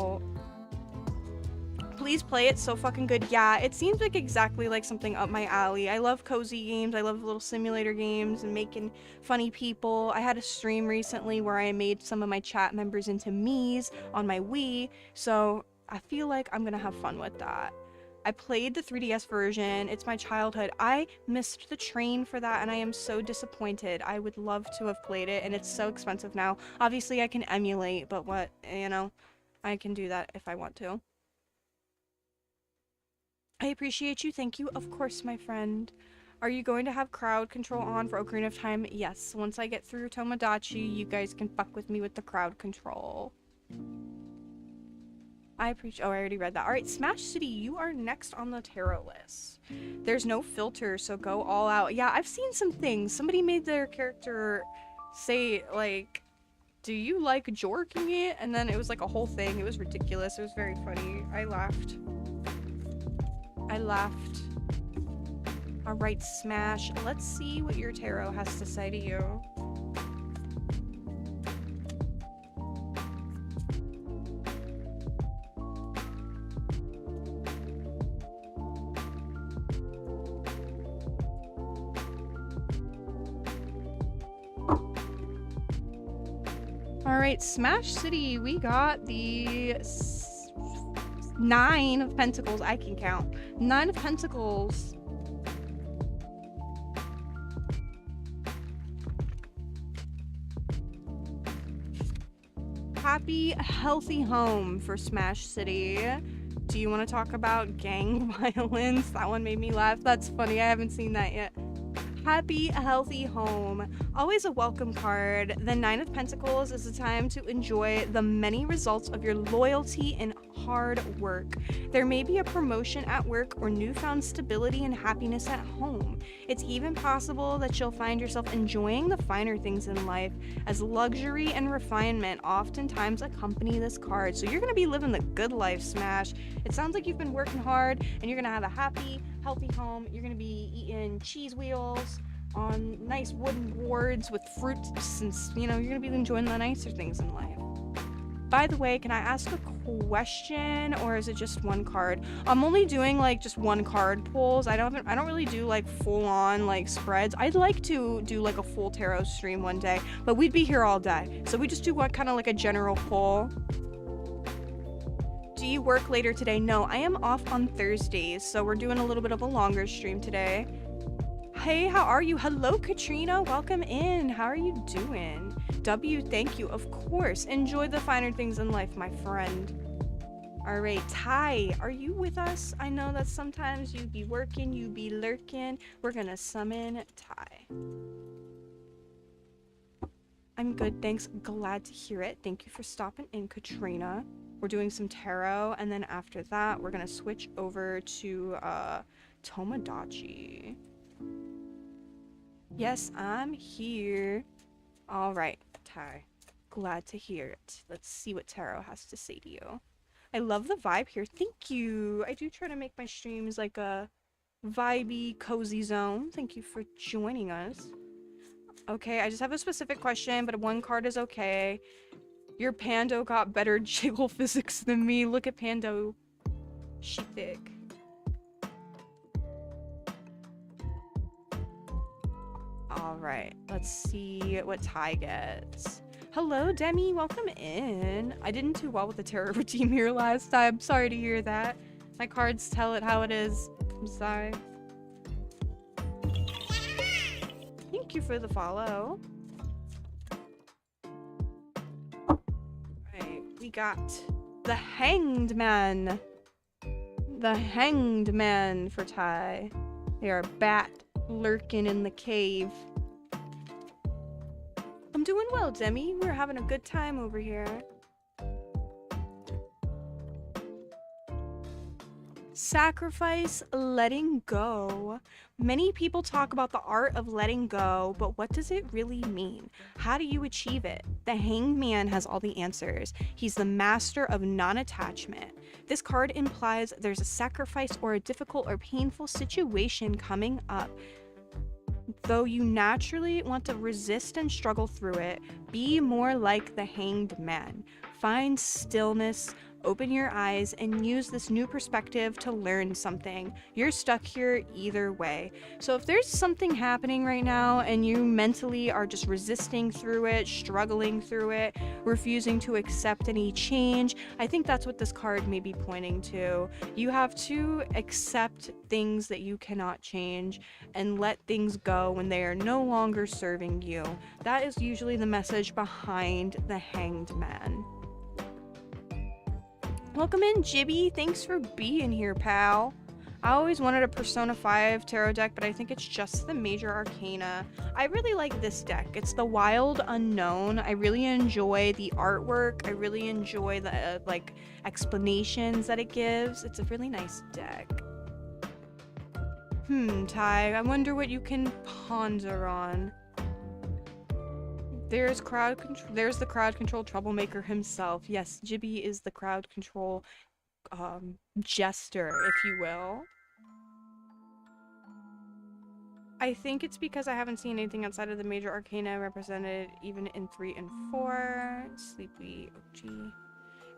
Please play it, so fucking good. Yeah, it seems like exactly like something up my alley. I love cozy games. I love little simulator games and making funny people. I had a stream recently where I made some of my chat members into me's on my Wii, so I feel like I'm gonna have fun with that. I played the 3DS version. It's my childhood. I missed the train for that, and I am so disappointed. I would love to have played it, and it's so expensive now. Obviously, I can emulate, but what, you know, I can do that if I want to. I appreciate you. Thank you. Of course, my friend. Are you going to have crowd control on for Ocarina of Time? Yes. Once I get through Tomodachi, you guys can fuck with me with the crowd control. I appreciate. Oh, I already read that. All right, Smash City, you are next on the tarot list. There's no filter, so go all out. Yeah, I've seen some things. Somebody made their character say, like, do you like jorking it? And then it was like a whole thing. It was ridiculous. It was very funny. I laughed. All right, Smash. Let's see what your tarot has to say to you. All right, Smash City, we got the 9 of Pentacles. I can count. 9 of Pentacles. Happy, healthy home for Smash City. Do you want to talk about gang violence? That one made me laugh. That's funny. I haven't seen that yet. Happy, healthy home. Always a welcome card. The 9 of Pentacles is a time to enjoy the many results of your loyalty and hard work. There may be a promotion at work or newfound stability and happiness at home. It's even possible that you'll find yourself enjoying the finer things in life, as luxury and refinement oftentimes accompany this card. So you're going to be living the good life, Smash. It sounds like you've been working hard and you're going to have a happy, healthy home. You're going to be eating cheese wheels on nice wooden boards with fruits, and you know, you're going to be enjoying the nicer things in life. By the way, can I ask a question, or is it just one card? I'm only doing like just one card pulls. I don't really do like full on like spreads. I'd like to do like a full tarot stream one day, but we'd be here all day. So we just do what kind of like a general pull. Do you work later today? No, I am off on Thursdays, so we're doing a little bit of a longer stream today. Hey, how are you? Hello, Katrina. Welcome in. How are you doing? W, thank you. Of course. Enjoy the finer things in life, my friend. All right, Ty, are you with us? I know that sometimes you be working, you be lurking. We're gonna summon Ty. I'm good, thanks. Glad to hear it. Thank you for stopping in, Katrina. We're doing some tarot, and then after that, we're gonna switch over to Tomodachi. Yes, I'm here. All right, Ty. Glad to hear it. Let's see what tarot has to say to you. I love the vibe here. Thank you. I do try to make my streams like a vibey, cozy zone. Thank you for joining us. Okay, I just have a specific question, but one card is okay. Your Pando got better jiggle physics than me. Look at Pando. She thick. Alright, let's see what Ty gets. Hello, Demi. Welcome in. I didn't do well with the Terror Redeem here last time. Sorry to hear that. My cards tell it how it is. I'm sorry. Thank you for the follow. Alright, we got the Hanged Man. The Hanged Man for Ty. They are bat lurking in the cave. I'm doing well, Demi. We're having a good time over here. Sacrifice, letting go. Many people talk about the art of letting go, but what does it really mean? How do you achieve it? The Hanged Man has all the answers. He's the master of non-attachment. This card implies there's a sacrifice or a difficult or painful situation coming up. Though you naturally want to resist and struggle through it, be more like the Hanged Man. Find stillness, open your eyes, and use this new perspective to learn something. You're stuck here either way. So if there's something happening right now and you mentally are just resisting through it, struggling through it, refusing to accept any change, I think that's what this card may be pointing to. You have to accept things that you cannot change and let things go when they are no longer serving you. That is usually the message behind the Hanged Man. Welcome in, Jibby. Thanks for being here, pal. I always wanted a Persona 5 tarot deck, but I think it's just the Major Arcana. I really like this deck. It's the Wild Unknown. I really enjoy the artwork. I really enjoy the like explanations that it gives. It's a really nice deck. Ty, I wonder what you can ponder on. There's the crowd control troublemaker himself. Yes, Jibby is the crowd control jester, if you will. I think it's because I haven't seen anything outside of the Major Arcana represented even in 3 and 4. Sleepy OG.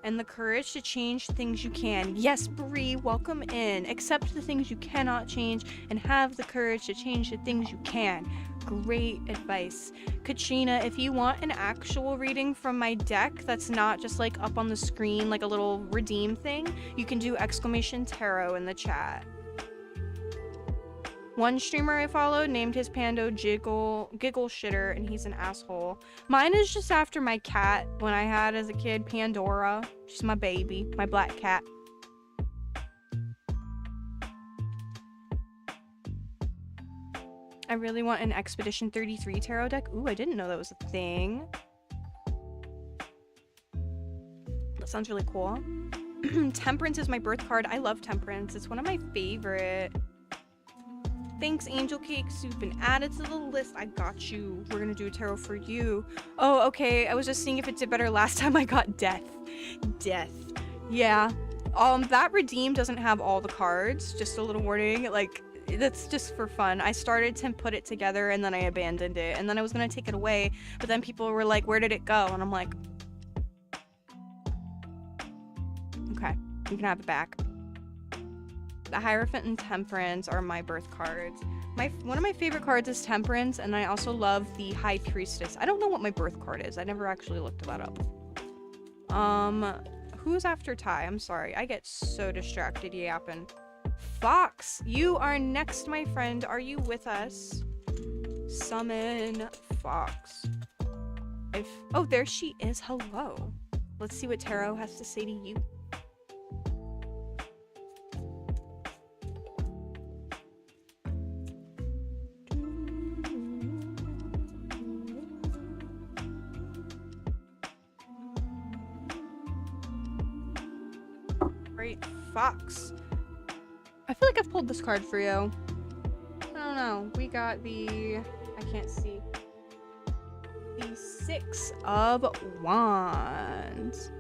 And the courage to change things you can. Yes, Bree, welcome in. Accept the things you cannot change and have the courage to change the things you can. Great advice. Katrina, if you want an actual reading from my deck that's not just like up on the screen like a little redeem thing, you can do !tarot in the chat. One streamer I followed named his Pando Giggle Shitter, and he's an asshole. Mine is just after my cat when I had as a kid, Pandora. She's my baby, my black cat. I really want an Expedition 33 tarot deck. Ooh, I didn't know that was a thing. That sounds really cool. Temperance is my birth card. I love Temperance. It's one of my favorite. Thanks, Angel Cake. You've been added to the list. I got you. We're gonna do a tarot for you. Oh, okay. I was just seeing if it did better last time I got Death. Death. Yeah. That redeem doesn't have all the cards. Just a little warning. Like, that's just for fun. I started to put it together and then I abandoned it. And then I was gonna take it away. But then people were like, where did it go? And I'm like, okay, you can have it back. The Hierophant and Temperance are my birth cards. One of my favorite cards is Temperance, and I also love the High Priestess. I don't know what my birth card is. I never actually looked that up. Who's after Ty? I'm sorry. I get so distracted yapping. Fox, you are next, my friend. Are you with us? Summon Fox. Oh, there she is. Hello. Let's see what tarot has to say to you. Great Fox. I feel like I've pulled this card for you. I don't know. We got the... I can't see. The 6 of Wands.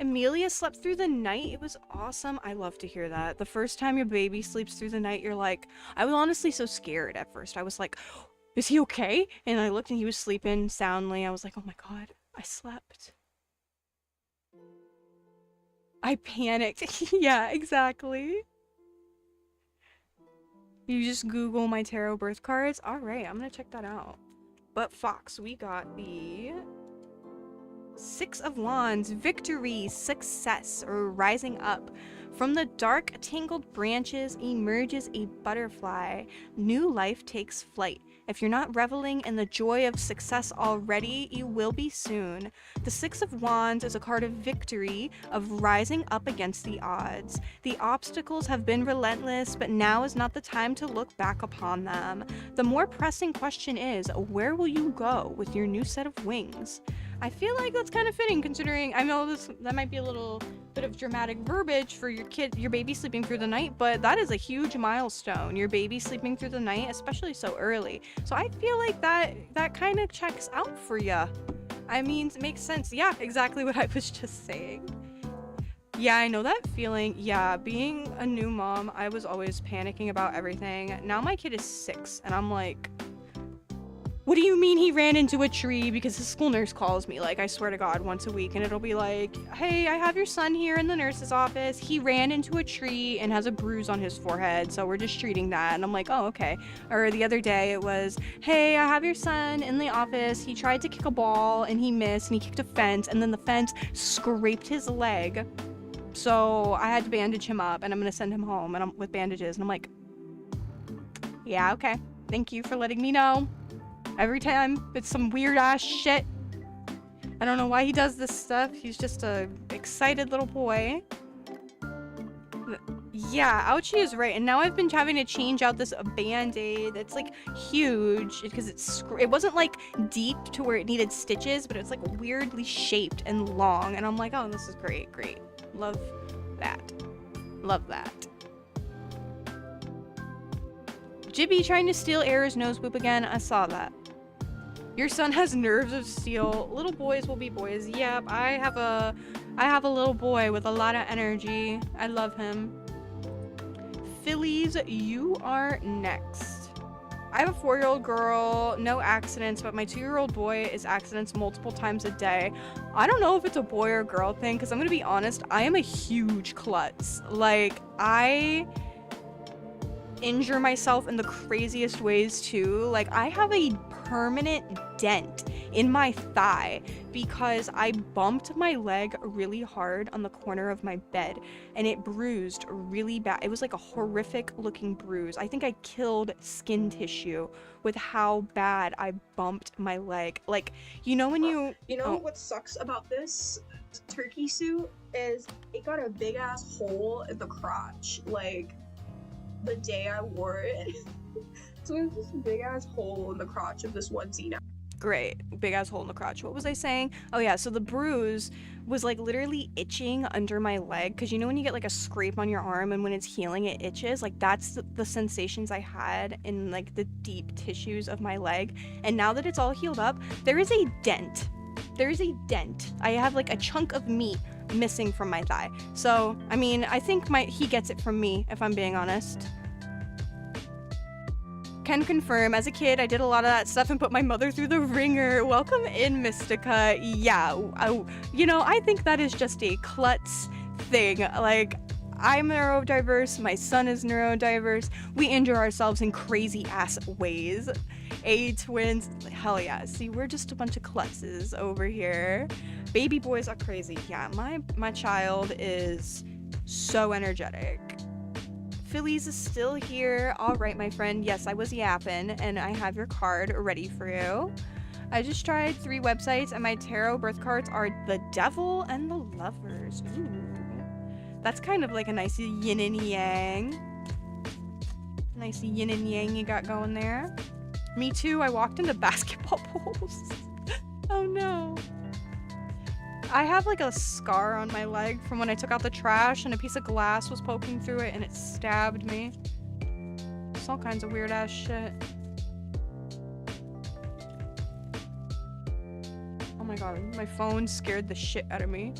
Amelia slept through the night. It was awesome. I love to hear that. The first time your baby sleeps through the night, you're like, I was honestly so scared at first. I was like, is he okay? And I looked and he was sleeping soundly. I was like, oh my god, I slept. I panicked. Yeah, exactly. You just Google my tarot birth cards. All right, I'm gonna check that out. But Fox, we got the Six of Wands, victory, success, or rising up. From the dark, tangled branches emerges a butterfly. New life takes flight. If you're not reveling in the joy of success already, you will be soon. The Six of Wands is a card of victory, of rising up against the odds. The obstacles have been relentless, but now is not the time to look back upon them. The more pressing question is, where will you go with your new set of wings? I feel like that's kind of fitting, considering I know that might be a little bit of dramatic verbiage for your baby sleeping through the night, but that is a huge milestone. Your baby sleeping through the night, especially so early. So I feel like that kind of checks out for ya. I mean, it makes sense. Yeah, exactly what I was just saying. Yeah, I know that feeling. Yeah, being a new mom, I was always panicking about everything. Now my kid is 6, and I'm like, what do you mean he ran into a tree? Because his school nurse calls me, like, I swear to God, once a week, and it'll be like, hey, I have your son here in the nurse's office. He ran into a tree and has a bruise on his forehead, so we're just treating that. And I'm like, oh, okay. Or the other day it was, hey, I have your son in the office. He tried to kick a ball and he missed and he kicked a fence, and then the fence scraped his leg. So I had to bandage him up, and I'm gonna send him home and with bandages. And I'm like, yeah, okay. Thank you for letting me know. Every time it's some weird ass shit. I don't know why he does this stuff. He's just a excited little boy. Yeah, Ouchie is right. And now I've been having to change out this band-aid that's like huge because it wasn't like deep to where it needed stitches, but it's like weirdly shaped and long. And I'm like, oh, this is great. Love that. Love that. Jibby trying to steal Air's nose boop again. I saw that. Your son has nerves of steel. Little boys will be boys. Yep, I have a little boy with a lot of energy. I love him. Phillies, you are next. I have a 4-year-old girl, no accidents, but my 2-year-old boy is accidents multiple times a day. I don't know if it's a boy or girl thing, because I'm gonna be honest, I am a huge klutz. Like, I injure myself in the craziest ways too. Like, I have a permanent dent in my thigh because I bumped my leg really hard on the corner of my bed and it bruised really bad. It was like a horrific looking bruise. I think I killed skin tissue with how bad I bumped my leg. Like, you know when you know what sucks about this turkey suit is it got a big ass hole in the crotch. Like, the day I wore it. So there's this big ass hole in the crotch of this onesie now. Great. Big ass hole in the crotch. What was I saying? Oh yeah, so the bruise was like literally itching under my leg, because you know when you get like a scrape on your arm and when it's healing it itches? Like, that's the sensations I had in like the deep tissues of my leg. And now that it's all healed up, there is a dent. There is a dent. I have like a chunk of meat missing from my thigh. So, I mean, I think he gets it from me, if I'm being honest. Can confirm, as a kid, I did a lot of that stuff and put my mother through the ringer. Welcome in, Mystica. Yeah, I think that is just a klutz thing. Like, I'm neurodiverse, my son is neurodiverse. We injure ourselves in crazy ass ways. Twins, hell yeah. See, we're just a bunch of klutzes over here. Baby boys are crazy. Yeah, my child is so energetic. Phillies is still here. All right, my friend. Yes, I was yapping, and I have your card ready for you. I just tried 3 websites, and my tarot birth cards are the Devil and the Lovers. Ooh. That's kind of like a nice yin and yang. Nice yin and yang you got going there. Me too. I walked into basketball poles. Oh no. I have like a scar on my leg from when I took out the trash and a piece of glass was poking through it and it stabbed me. It's all kinds of weird ass shit. Oh my god, my phone scared the shit out of me.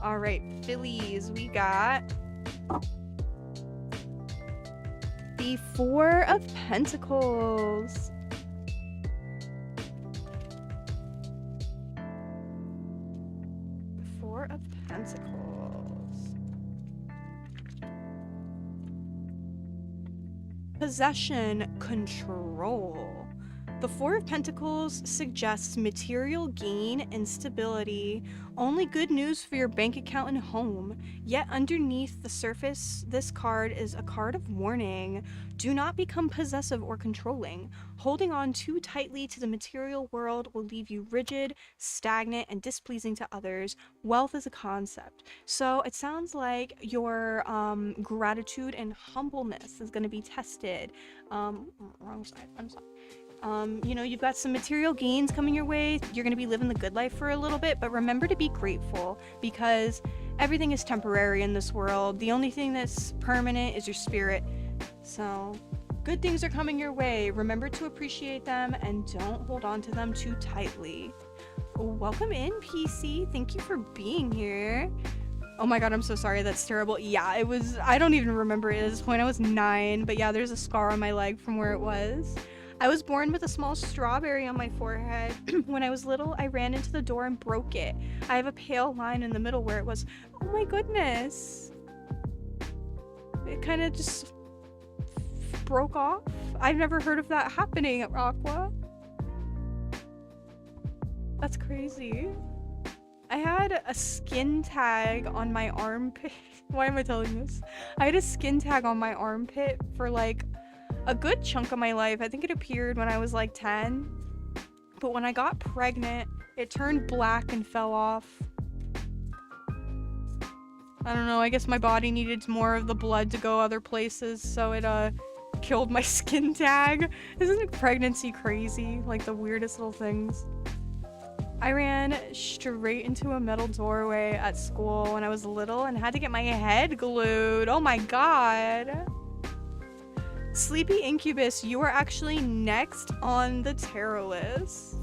All right, Phillies, we got the Four of Pentacles. Four of Pentacles. Possession, control. The Four of Pentacles suggests material gain and stability. Only good news for your bank account and home. Yet underneath the surface, this card is a card of warning. Do not become possessive or controlling. Holding on too tightly to the material world will leave you rigid, stagnant, and displeasing to others. Wealth is a concept. So it sounds like your gratitude and humbleness is going to be tested. Wrong side. I'm sorry. You know, you've got some material gains coming your way. You're going to be living the good life for a little bit, but remember to be grateful because everything is temporary in this world. The only thing that's permanent is your spirit. So good things are coming your way. Remember to appreciate them and don't hold on to them too tightly. Welcome in, PC. Thank you for being here. Oh my god, I'm so sorry. That's terrible. Yeah, it was, I don't even remember it at this point. I was 9, but yeah, there's a scar on my leg from where it was. I was born with a small strawberry on my forehead. When I was little, I ran into the door and broke it. I have a pale line in the middle where it was. Oh my goodness. It kind of just broke off. I've never heard of that happening at Aqua. That's crazy. I had a skin tag on my armpit. Why am I telling this? I had a skin tag on my armpit for like a good chunk of my life. I think it appeared when I was like 10. But when I got pregnant, it turned black and fell off. I don't know, I guess my body needed more of the blood to go other places, so it killed my skin tag. Isn't pregnancy crazy? Like the weirdest little things. I ran straight into a metal doorway at school when I was little and had to get my head glued. Oh my god. Sleepy Incubus, you are actually next on the tarot list.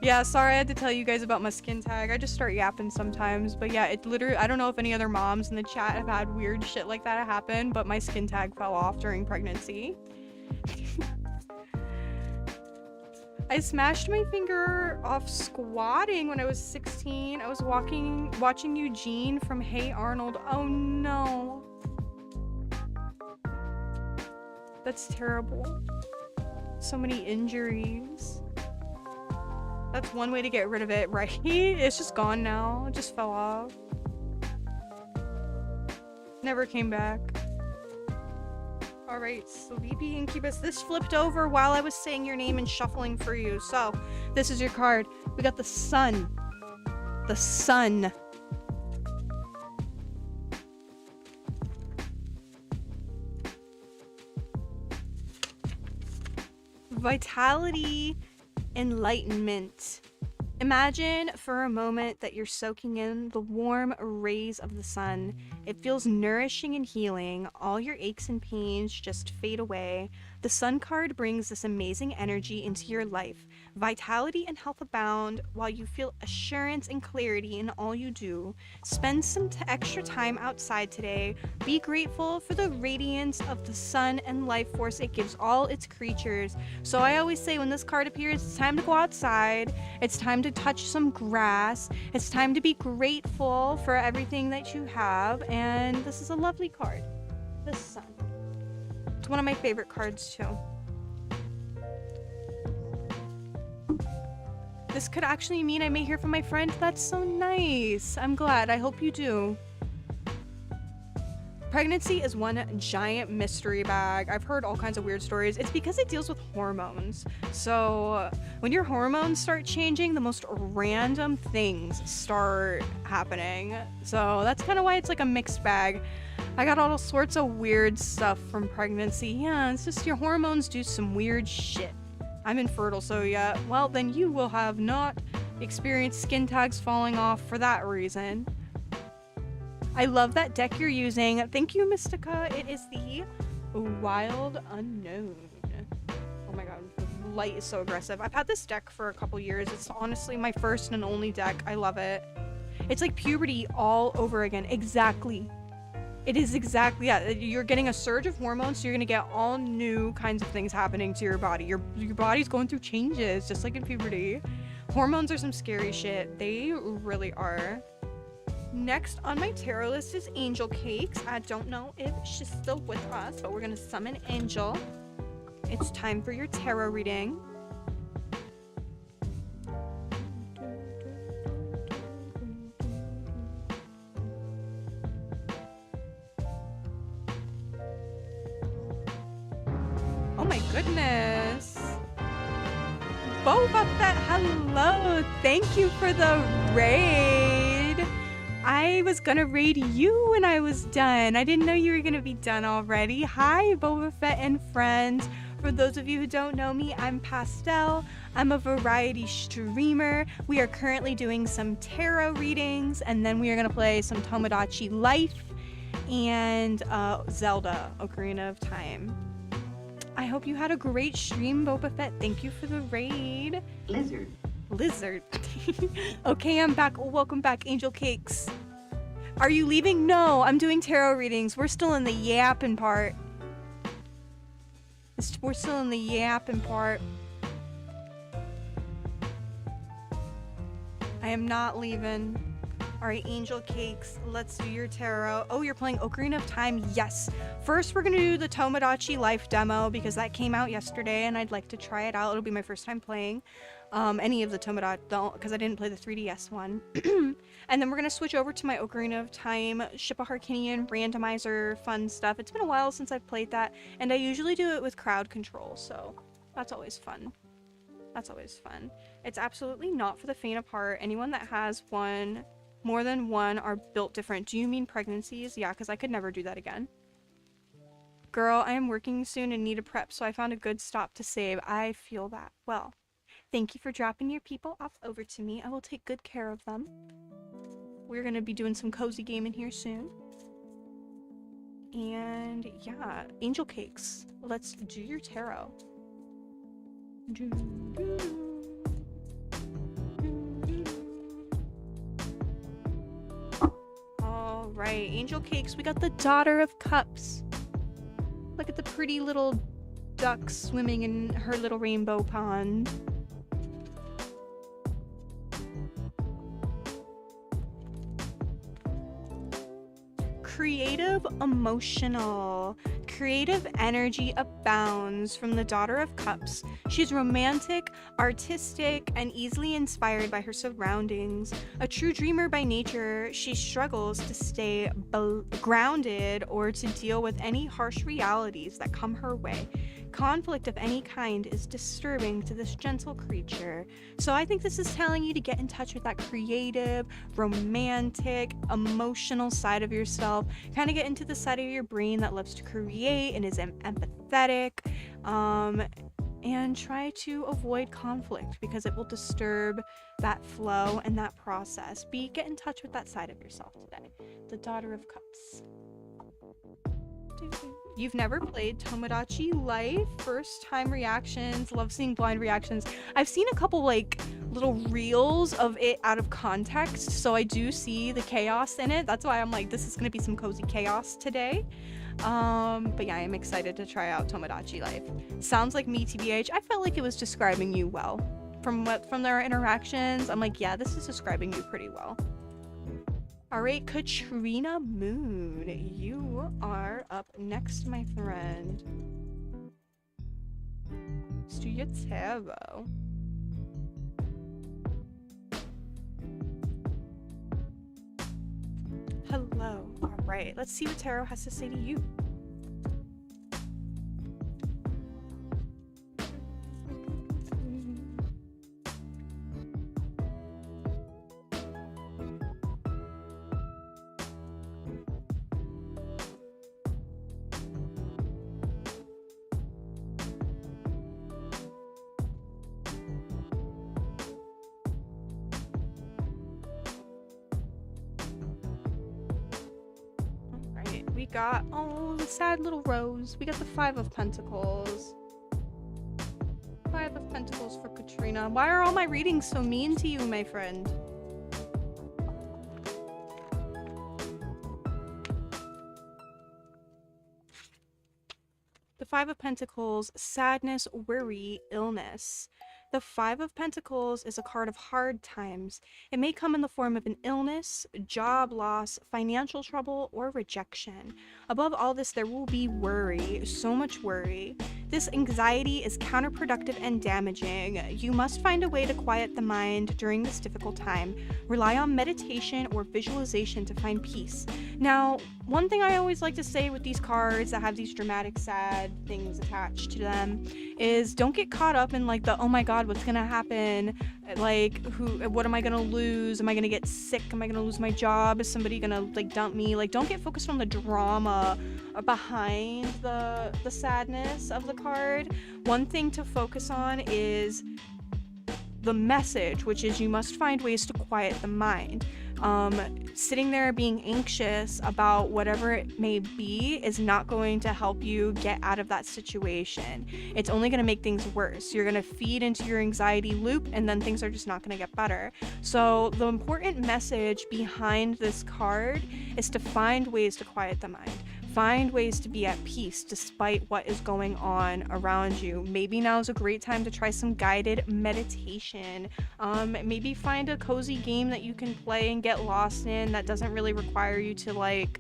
Yeah, sorry I had to tell you guys about my skin tag. I just start yapping sometimes. But yeah, it literally, I don't know if any other moms in the chat have had weird shit like that happen, but my skin tag fell off during pregnancy. I smashed my finger off squatting when I was 16. I was watching Eugene from Hey Arnold. Oh no. That's terrible. So many injuries. That's one way to get rid of it, right? It's just gone now. It just fell off. Never came back. Alright, Sleepy Incubus. This flipped over while I was saying your name and shuffling for you. So, this is your card. We got the Sun. The Sun. Vitality, enlightenment. Imagine for a moment that you're soaking in the warm rays of the sun. It feels nourishing and healing. All your aches and pains just fade away. The Sun card brings this amazing energy into your life. Vitality and health abound while you feel assurance and clarity in all you do. Spend some extra time outside today. Be grateful for the radiance of the sun and life force it gives all its creatures. So I always say when this card appears, it's time to go outside. It's time to touch some grass. It's time to be grateful for everything that you have. And this is a lovely card. The Sun. It's one of my favorite cards too. This could actually mean I may hear from my friend. That's so nice. I'm glad. I hope you do. Pregnancy is one giant mystery bag. I've heard all kinds of weird stories. It's because it deals with hormones. So when your hormones start changing, the most random things start happening. So that's kind of why it's like a mixed bag. I got all sorts of weird stuff from pregnancy. Yeah, it's just your hormones do some weird shit. I'm infertile, so yeah, well, then you will have not experienced skin tags falling off for that reason. I love that deck you're using. Thank you, Mystica. It is the Wild Unknown. Oh my god, the light is so aggressive. I've had this deck for a couple years. It's honestly my first and only deck. I love it. It's like puberty all over again. Exactly. It is exactly, yeah, you're getting a surge of hormones, so you're gonna get all new kinds of things happening to your body. Your body's going through changes, just like in puberty. Hormones are some scary shit. They really are. Next on my tarot list is Angel Cakes. I don't know if she's still with us, but we're gonna summon Angel. It's time for your tarot reading. Oh my goodness. Boba Fett, hello. Thank you for the raid. I was gonna raid you when I was done. I didn't know you were gonna be done already. Hi, Boba Fett and friends. For those of you who don't know me, I'm Pastel. I'm a variety streamer. We are currently doing some tarot readings, and then we are gonna play some Tomodachi Life and Zelda, Ocarina of Time. I hope you had a great stream, Boba Fett. Thank you for the raid. Lizard. Okay, I'm back. Welcome back, Angel Cakes. Are you leaving? No, I'm doing tarot readings. We're still in the yapping part. We're still in the yapping part. I am not leaving. All right, Angel Cakes, let's do your tarot. Oh, you're playing Ocarina of Time? Yes. First, we're gonna do the Tomodachi Life demo because that came out yesterday and I'd like to try it out. It'll be my first time playing any of the Tomodachi, because I didn't play the 3DS one. And then we're gonna switch over to my Ocarina of Time Ship of Harkinian randomizer fun stuff. It's been a while since I've played that, and I usually do it with crowd control, so that's always fun. That's always fun. It's absolutely not for the faint of heart. Anyone that has one, more than one, are built different. Do you mean pregnancies? Yeah, because I could never do that again. Girl, I am working soon and need a prep, so I found a good stop to save. I feel that. Well, thank you for dropping your people off over to me. I will take good care of them. We're going to be doing some cozy gaming here soon. And yeah, Angel Cakes. Let's do your tarot. All right, Angel Cakes, we got the Daughter of Cups. Look at the pretty little duck swimming in her little rainbow pond. Creative, emotional. Creative energy abounds from the Daughter of Cups. She's romantic, artistic, and easily inspired by her surroundings. A true dreamer by nature, she struggles to stay grounded or to deal with any harsh realities that come her way. Conflict of any kind is disturbing to this gentle creature. So I think this is telling you to get in touch with that creative, romantic, emotional side of yourself. Kind of get into the side of your brain that loves to create and is empathetic. And try to avoid conflict because it will disturb that flow and that process. Get in touch with that side of yourself today. The Daughter of Cups. You've never played Tomodachi Life? First time reactions. Love seeing blind reactions. I've seen a couple like little reels of it out of context, so I do see the chaos in it. That's why I'm like, this is gonna be some cozy chaos today. But yeah, I'm excited to try out Tomodachi Life. Sounds like me, TBH. I felt like it was describing you well. From their interactions, I'm like, yeah, this is describing you pretty well. All right, Katrina Moon, you are up next, my friend. Let's do your tarot. Hello. All right, let's see what tarot has to say to you. We got, oh, the sad little rose. We got the Five of Pentacles. Five of Pentacles for Katrina. Why are all my readings so mean to you, my friend? Five of Pentacles, sadness, worry, illness. The Five of Pentacles is a card of hard times. It may come in the form of an illness, job loss, financial trouble, or rejection. Above all this, there will be worry, so much worry. This anxiety is counterproductive and damaging. You must find a way to quiet the mind during this difficult time. Rely on meditation or visualization to find peace. Now, one thing I always like to say with these cards that have these dramatic, sad things attached to them is don't get caught up in like the, oh my god, what's gonna happen? Like, what am I gonna lose? Am I gonna get sick? Am I gonna lose my job? Is somebody gonna like dump me? Like, don't get focused on the drama behind the sadness of the card. One thing to focus on is the message, which is you must find ways to quiet the mind. Sitting there being anxious about whatever it may be is not going to help you get out of that situation. It's only going to make things worse. You're going to feed into your anxiety loop, and then things are just not going to get better. So the important message behind this card is to find ways to quiet the mind. Find ways to be at peace despite what is going on around you. Maybe now is a great time to try some guided meditation. Maybe find a cozy game that you can play and get lost in that doesn't really require you to like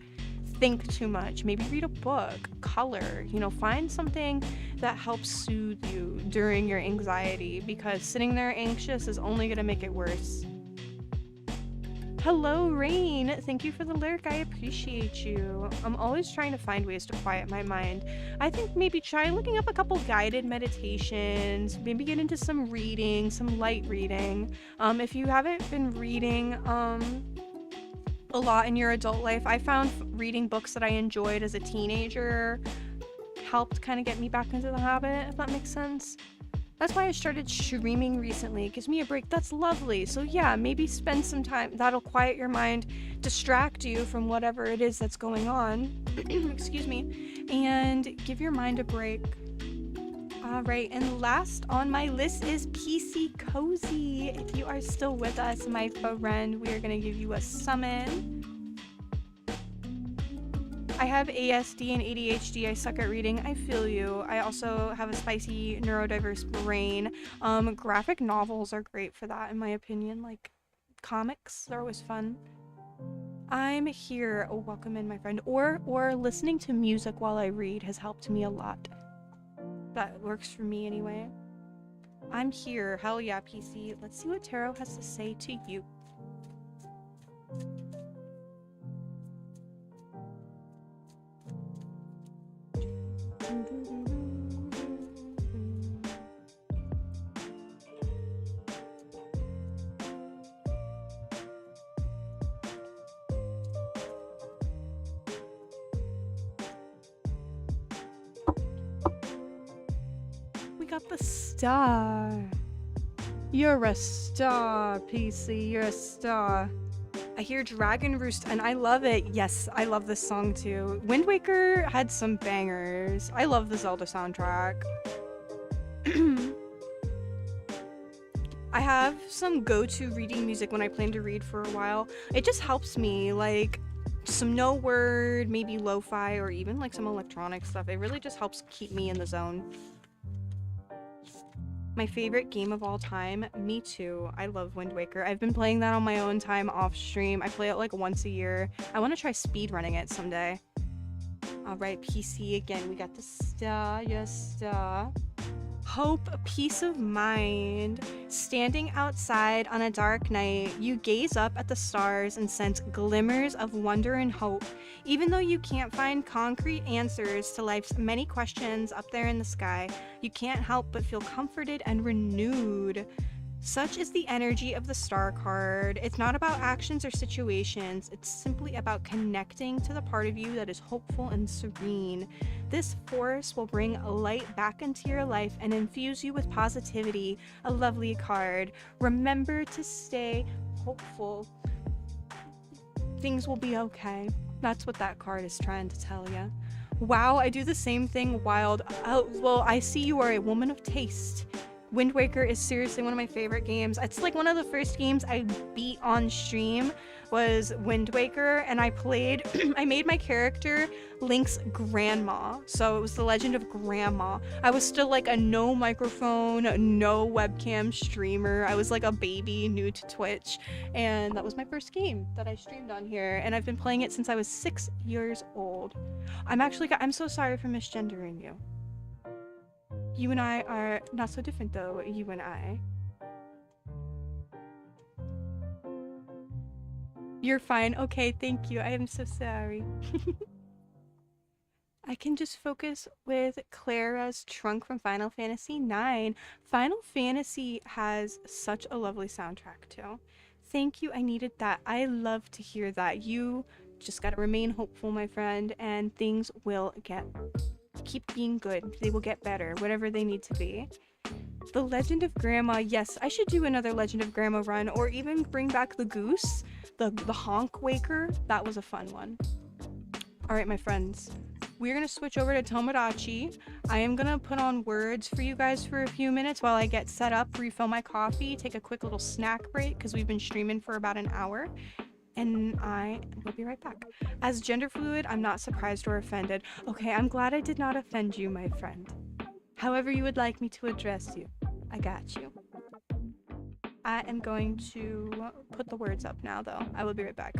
think too much. Maybe read a book, color, find something that helps soothe you during your anxiety, because sitting there anxious is only going to make it worse. Hello, Rain. Thank you for the lyric. I appreciate you. I'm always trying to find ways to quiet my mind. I think maybe try looking up a couple guided meditations, maybe get into some reading, some light reading. If you haven't been reading a lot in your adult life, I found reading books that I enjoyed as a teenager helped kind of get me back into the habit, if that makes sense. That's why I started streaming recently. It gives me a break. That's lovely. So yeah, maybe spend some time. That'll quiet your mind, distract you from whatever it is that's going on. Excuse me. And give your mind a break. All right, and last on my list is PC Cozy. If you are still with us, my friend, we are going to give you a summon. I have ASD and ADHD. I suck at reading. I feel you. I also have a spicy neurodiverse brain. Graphic novels are great for that, in my opinion. Like comics, they're always fun. I'm here. Oh, welcome in, my friend. Or listening to music while I read has helped me a lot. That works for me anyway. I'm here. Hell yeah, PC. Let's see what tarot has to say to you. We got the star. You're a star, PC. You're a star. I hear Dragon Roost, and I love it. Yes, I love this song too. Wind Waker had some bangers. I love the Zelda soundtrack. I have some go-to reading music when I plan to read for a while. It just helps me, like some no word, maybe lo-fi, or even like some electronic stuff. It really just helps keep me in the zone. My favorite game of all time? Me too. I love Wind Waker. I've been playing that on my own time off stream. I play it like once a year. I want to try speedrunning it someday. Alright, PC again. We got the star, yes, star. Hope, peace of mind. Standing outside on a dark night, you gaze up at the stars and sense glimmers of wonder and hope. Even though you can't find concrete answers to life's many questions up there in the sky, you can't help but feel comforted and renewed. Such is the energy of the star card. It's not about actions or situations. It's simply about connecting to the part of you that is hopeful and serene. This force will bring light back into your life and infuse you with positivity. A lovely card. Remember to stay hopeful. Things will be okay. That's what that card is trying to tell you. Wow, I do the same thing wild. Oh, well, I see you are a woman of taste. Wind Waker is seriously one of my favorite games. It's like one of the first games I beat on stream. was Wind Waker, and I played, I made my character Link's grandma. So it was the Legend of Grandma. I was still like a no microphone, no webcam streamer. I was like a baby new to Twitch, and that was my first game that I streamed on here, and I've been playing it since I was 6 years old. I'm so sorry for misgendering you. You and I are not so different though, you and I. You're fine. Okay, thank you. I am so sorry. I can just focus with Clara's trunk from Final Fantasy IX. Final Fantasy has such a lovely soundtrack too. Thank you. I needed that. I love to hear that. You just gotta remain hopeful, my friend, and things will keep being good. They will get better, whatever they need to be. The Legend of Grandma, yes, I should do another Legend of Grandma run, or even bring back the goose, the honk waker. That was a fun one. All right, my friends, we're gonna switch over to Tomodachi. I am gonna put on words for you guys for a few minutes while I get set up, refill my coffee, take a quick little snack break because we've been streaming for about an hour. And I will be right back. As gender fluid, I'm not surprised or offended. Okay, I'm glad I did not offend you, my friend. However you would like me to address you, I got you. I am going to put the words up now, though. I will be right back.